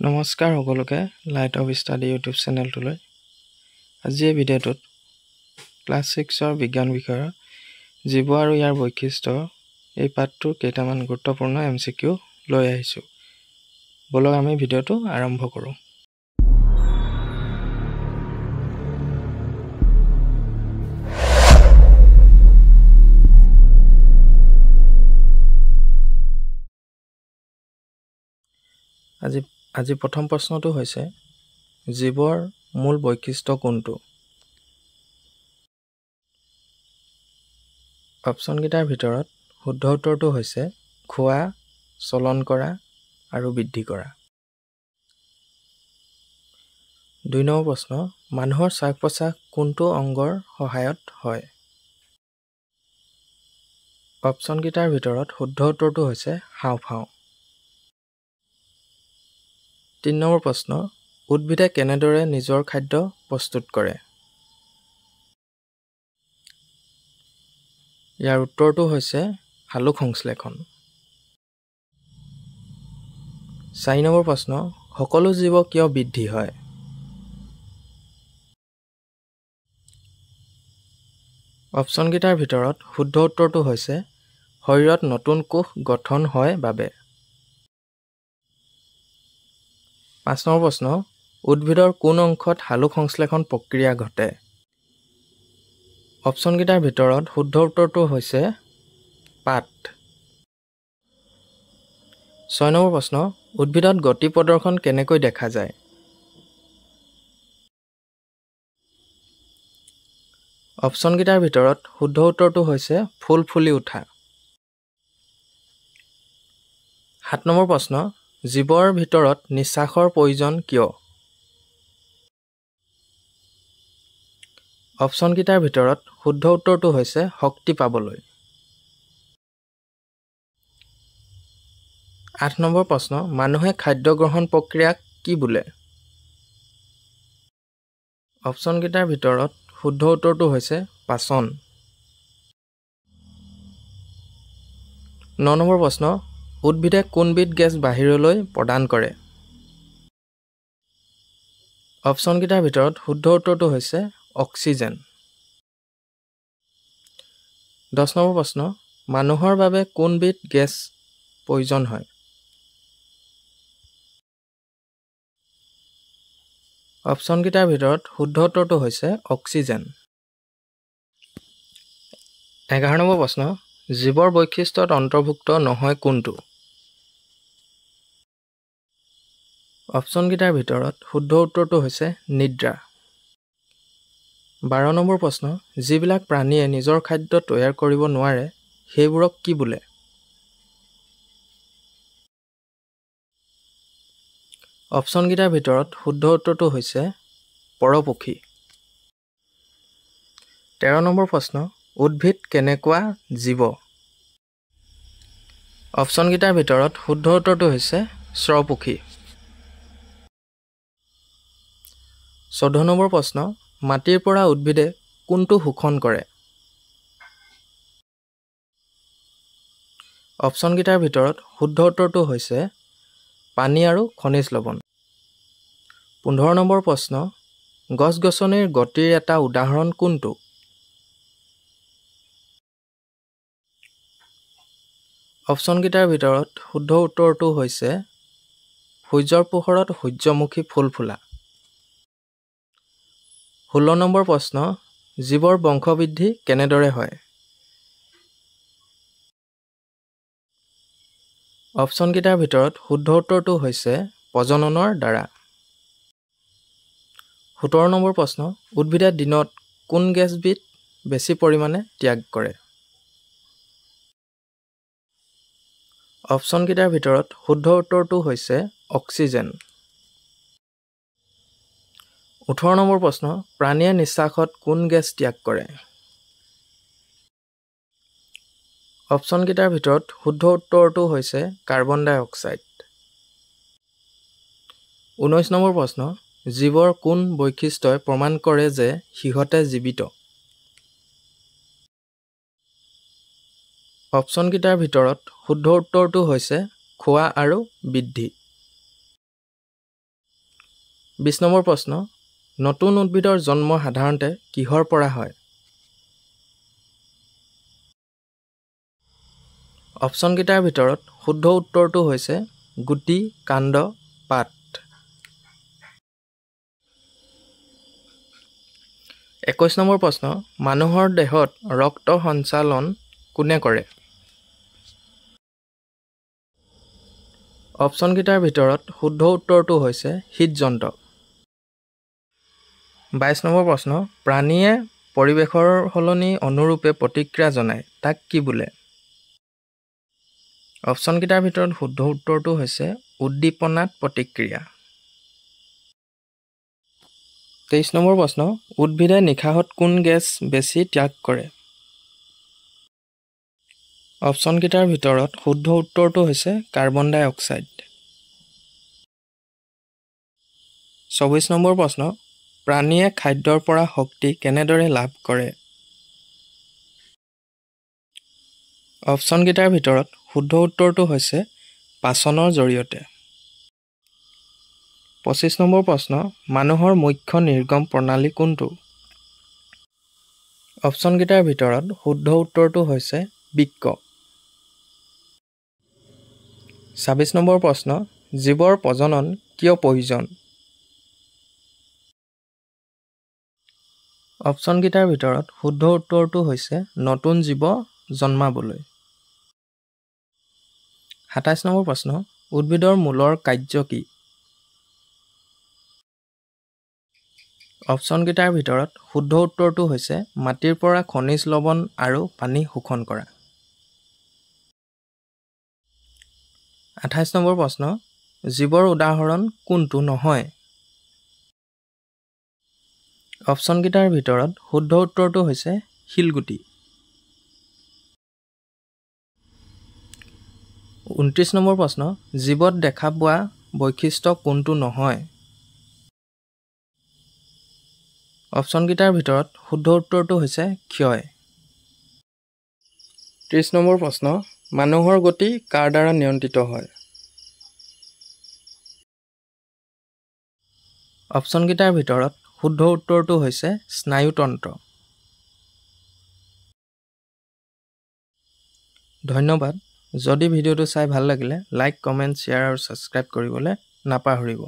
নমস্কাৰ সকলোকে light off study YouTube চেনেলটোলৈ। আজি এই ভিডিঅ'টোত ক্লাছ 6ৰ বিজ্ঞান বিষয়ৰ জীৱ আৰু ইয়াৰ বৈশিষ্ট্য এই পাঠটোৰ কেইটামান গুৰুত্বপূৰ্ণ MCQ লৈ আহিছোঁ। বলক আমি ভিডিঅ'টো আৰম্ভ কৰোঁ। আজি প্ৰথম প্ৰশ্নটো হৈছে জীৱৰ মূল বৈশিষ্ট্য কোনটো? অপশ্যনকেইটাৰ ভিতৰত শুদ্ধ উত্তৰটো হৈছে খোৱা, চলন কৰা আৰু বৃদ্ধি কৰা। 2 নম্বৰ প্ৰশ্ন, মানুহৰ শ্বাস-প্ৰশ্বাস কোনটো অংগৰ সহায়ত হয়? অপশ্যনকেইটাৰ ভিতৰত শুদ্ধ উত্তৰটো হৈছে হাঁওফাঁও। 3 নম্বৰ প্ৰশ্ন, উদ্ভিদে কেনেদৰে নিজৰ খাদ্য প্ৰস্তুত কৰে? ইয়াৰ উত্তৰটো হৈছে সালোক সংশ্লেষণ। 4 নম্বৰ প্ৰশ্ন, সকলো জীৱ কিয় বৃদ্ধি হয়? অপশ্যনকেইটাৰ ভিতৰত শুদ্ধ উত্তৰটো হৈছে শৰীৰত নতুন কোষ গঠন হয় বাবে। 5 নম্বৰ প্ৰশ্ন, উদ্ভিদৰ কোন অংশত সালোক সংশ্লেষণ প্ৰক্ৰিয়া ঘটে? অপশ্যনকেইটাৰ ভিতৰত শুদ্ধ উত্তৰটো হৈছে পাত। 6 নম্বৰ প্ৰশ্ন, উদ্ভিদত গতি প্ৰদৰ্শন কেনেকৈ দেখা যায়? অপশ্যনকেইটাৰ ভিতৰত শুদ্ধ উত্তৰটো হৈছে ফুল ফুলি উঠা। 7 নম্বৰ প্ৰশ্ন, জীৱৰ ভিতৰত নিশ্বাসৰ প্ৰয়োজন কিয়? অপশ্যনকেইটাৰ ভিতৰত শুদ্ধ উত্তৰটো হৈছে শক্তি পাবলৈ। 8 নম্বৰ প্ৰশ্ন, মানুহে খাদ্য গ্ৰহণ প্ৰক্ৰিয়াক কি বোলে? অপশ্যনকেইটাৰ ভিতৰত শুদ্ধ উত্তৰটো হৈছে পাচন। 9 নম্বৰ প্ৰশ্ন, উদ্ভিদে কোনবিধ গেছ বাহিৰলৈ প্ৰদান কৰে? অপশ্যনকেইটাৰ ভিতৰত শুদ্ধ উত্তৰটো হৈছে অক্সিজেন। 10 নম্বৰ প্ৰশ্ন, মানুহৰ বাবে কোনবিধ গেছ প্ৰয়োজন হয়? অপশ্যনকেইটাৰ ভিতৰত শুদ্ধ উত্তৰটো হৈছে অক্সিজেন। 11 নম্বৰ প্ৰশ্ন, জীৱৰ বৈশিষ্ট্যত অন্তৰ্ভুক্ত নহয় কোনটো? অপশ্যনকেইটাৰ ভিতৰত শুদ্ধ উত্তৰটো হৈছে নিদ্ৰা। 12 নম্বৰ প্ৰশ্ন, যিবিলাক প্ৰাণীয়ে নিজৰ খাদ্য তৈয়াৰ কৰিব নোৱাৰে সেইবোৰক কি বোলে? অপশ্যনকেইটাৰ ভিতৰত শুদ্ধ উত্তৰটো হৈছে পৰপক্ষী। 13 নম্বৰ প্ৰশ্ন, উদ্ভিদ কেনেকুৱা জীৱ? অপশ্যনকেইটাৰ ভিতৰত শুদ্ধ উত্তৰটো হৈছে স্বপক্ষী। 14 নম্বৰ প্ৰশ্ন, মাটিৰ পৰা উদ্ভিদে কোনটো শোষণ কৰে? অপশ্যনকেইটাৰ ভিতৰত শুদ্ধ উত্তৰটো হৈছে পানী আৰু খনিজ লৱণ। 15 নম্বৰ প্ৰশ্ন, গছ-গছনিৰ গতিৰ এটা উদাহৰণ কোনটো? অপশ্যনকেইটাৰ ভিতৰত শুদ্ধ উত্তৰটো হৈছে সূৰ্যৰ পোহৰত সূৰ্যমুখী ফুল ফুলা। 16 নম্বৰ প্ৰশ্ন, জীৱৰ বংশবৃদ্ধি কেনেদৰে হয়? অপশ্যনকেইটাৰ ভিতৰত শুদ্ধ উত্তৰটো হৈছে প্ৰজননৰ দ্বাৰা। 17 নম্বৰ প্ৰশ্ন, উদ্ভিদে দিনত কোন গেছবিধ বেছি পৰিমাণে ত্যাগ কৰে? অপশ্যনকেইটাৰ ভিতৰত শুদ্ধ উত্তৰটো হৈছে অক্সিজেন। 18 নম্বৰ প্ৰশ্ন, প্ৰাণীয়ে নিশ্বাসত কোন গেছ ত্যাগ কৰে? অপশ্যনকেইটাৰ ভিতৰত শুদ্ধ উত্তৰটো হৈছে কাৰ্বন ডাই অক্সাইড। 19 নম্বৰ প্ৰশ্ন, জীৱৰ কোন বৈশিষ্ট্যই প্ৰমাণ কৰে যে সিহঁতে জীৱিত? অপশ্যনকেইটাৰ ভিতৰত শুদ্ধ উত্তৰটো হৈছে খোৱা আৰু বৃদ্ধি। 20 নম্বৰ প্ৰশ্ন, নতুন উদ্ভিদৰ জন্ম সাধাৰণতে কিহৰ পৰা হয়? অপশ্যনকেইটাৰ ভিতৰত শুদ্ধ উত্তৰটো হৈছে গুটি, কাণ্ড, পাত। 21 নম্বৰ প্ৰশ্ন, মানুহৰ দেহত ৰক্ত সঞ্চালন কোনে কৰে? অপশ্যনকেইটাৰ ভিতৰত শুদ্ধ উত্তৰটো হৈছে হৃদযন্ত্ৰ। 22 নম্বৰ প্ৰশ্ন, প্ৰাণীয়ে পৰিৱেশৰ সলনি অনুৰূপে প্ৰতিক্ৰিয়া জনায়, তাক কি বোলে? অপশ্যনকেইটাৰ ভিতৰত শুদ্ধ উত্তৰটো হৈছে উদ্দীপনাত প্ৰতিক্ৰিয়া। 23 নম্বৰ প্ৰশ্ন, উদ্ভিদে নিশাহত কোন গেছ বেছি ত্যাগ কৰে? অপশ্যনকেইটাৰ ভিতৰত শুদ্ধ উত্তৰটো হৈছে কাৰ্বন ডাই অক্সাইড। 24 নম্বৰ প্ৰশ্ন, প্ৰাণীয়ে খাদ্যৰ পৰা শক্তি কেনেদৰে লাভ কৰে? অপশ্যনকেইটাৰ ভিতৰত শুদ্ধ উত্তৰটো হৈছে পাচনৰ জৰিয়তে। 25 নম্বৰ প্ৰশ্ন, মানুহৰ মুখ্য নিৰ্গম প্ৰণালী কোনটো? অপশ্যনকেইটাৰ ভিতৰত শুদ্ধ উত্তৰটো হৈছে বৃক্ক। 26 নম্বৰ প্ৰশ্ন, জীৱৰ প্ৰজনন কিয় প্ৰয়োজন? অপশ্যনকেইটাৰ ভিতৰত শুদ্ধ উত্তৰটো হৈছে নতুন জীৱ জন্মাবলৈ। 27 নম্বৰ প্ৰশ্ন, উদ্ভিদৰ মূলৰ কাৰ্য কি? অপশ্যনকেইটাৰ ভিতৰত শুদ্ধ উত্তৰটো হৈছে মাটিৰ পৰা খনিজ লৱণ আৰু পানী শোষণ কৰা। 28 নম্বৰ প্ৰশ্ন, জীৱৰ উদাহৰণ কোনটো নহয়? অপশ্যনকেইটাৰ ভিতৰত শুদ্ধ উত্তৰটো হৈছে শিলগুটি। 29 নম্বৰ প্ৰশ্ন, জীৱত দেখা পোৱা বৈশিষ্ট্য কোনটো নহয়? অপশ্যনকেইটাৰ ভিতৰত শুদ্ধ উত্তৰটো হৈছে ক্ষয়। 30 নম্বৰ প্ৰশ্ন, মানুহৰ গতি কাৰ দ্বাৰা নিয়ন্ত্ৰিত হয়? অপশ্যনকেইটাৰ ভিতৰত শুদ্ধ উত্তৰটো হৈছে স্নায়ুতন্ত্ৰ। ধন্যবাদ। যদি ভিডিঅ'টো চাই ভাল লাগিলে লাইক, কমেণ্ট, শ্বেয়াৰ আৰু ছাবস্ক্ৰাইব কৰিবলৈ নাপাহৰিব।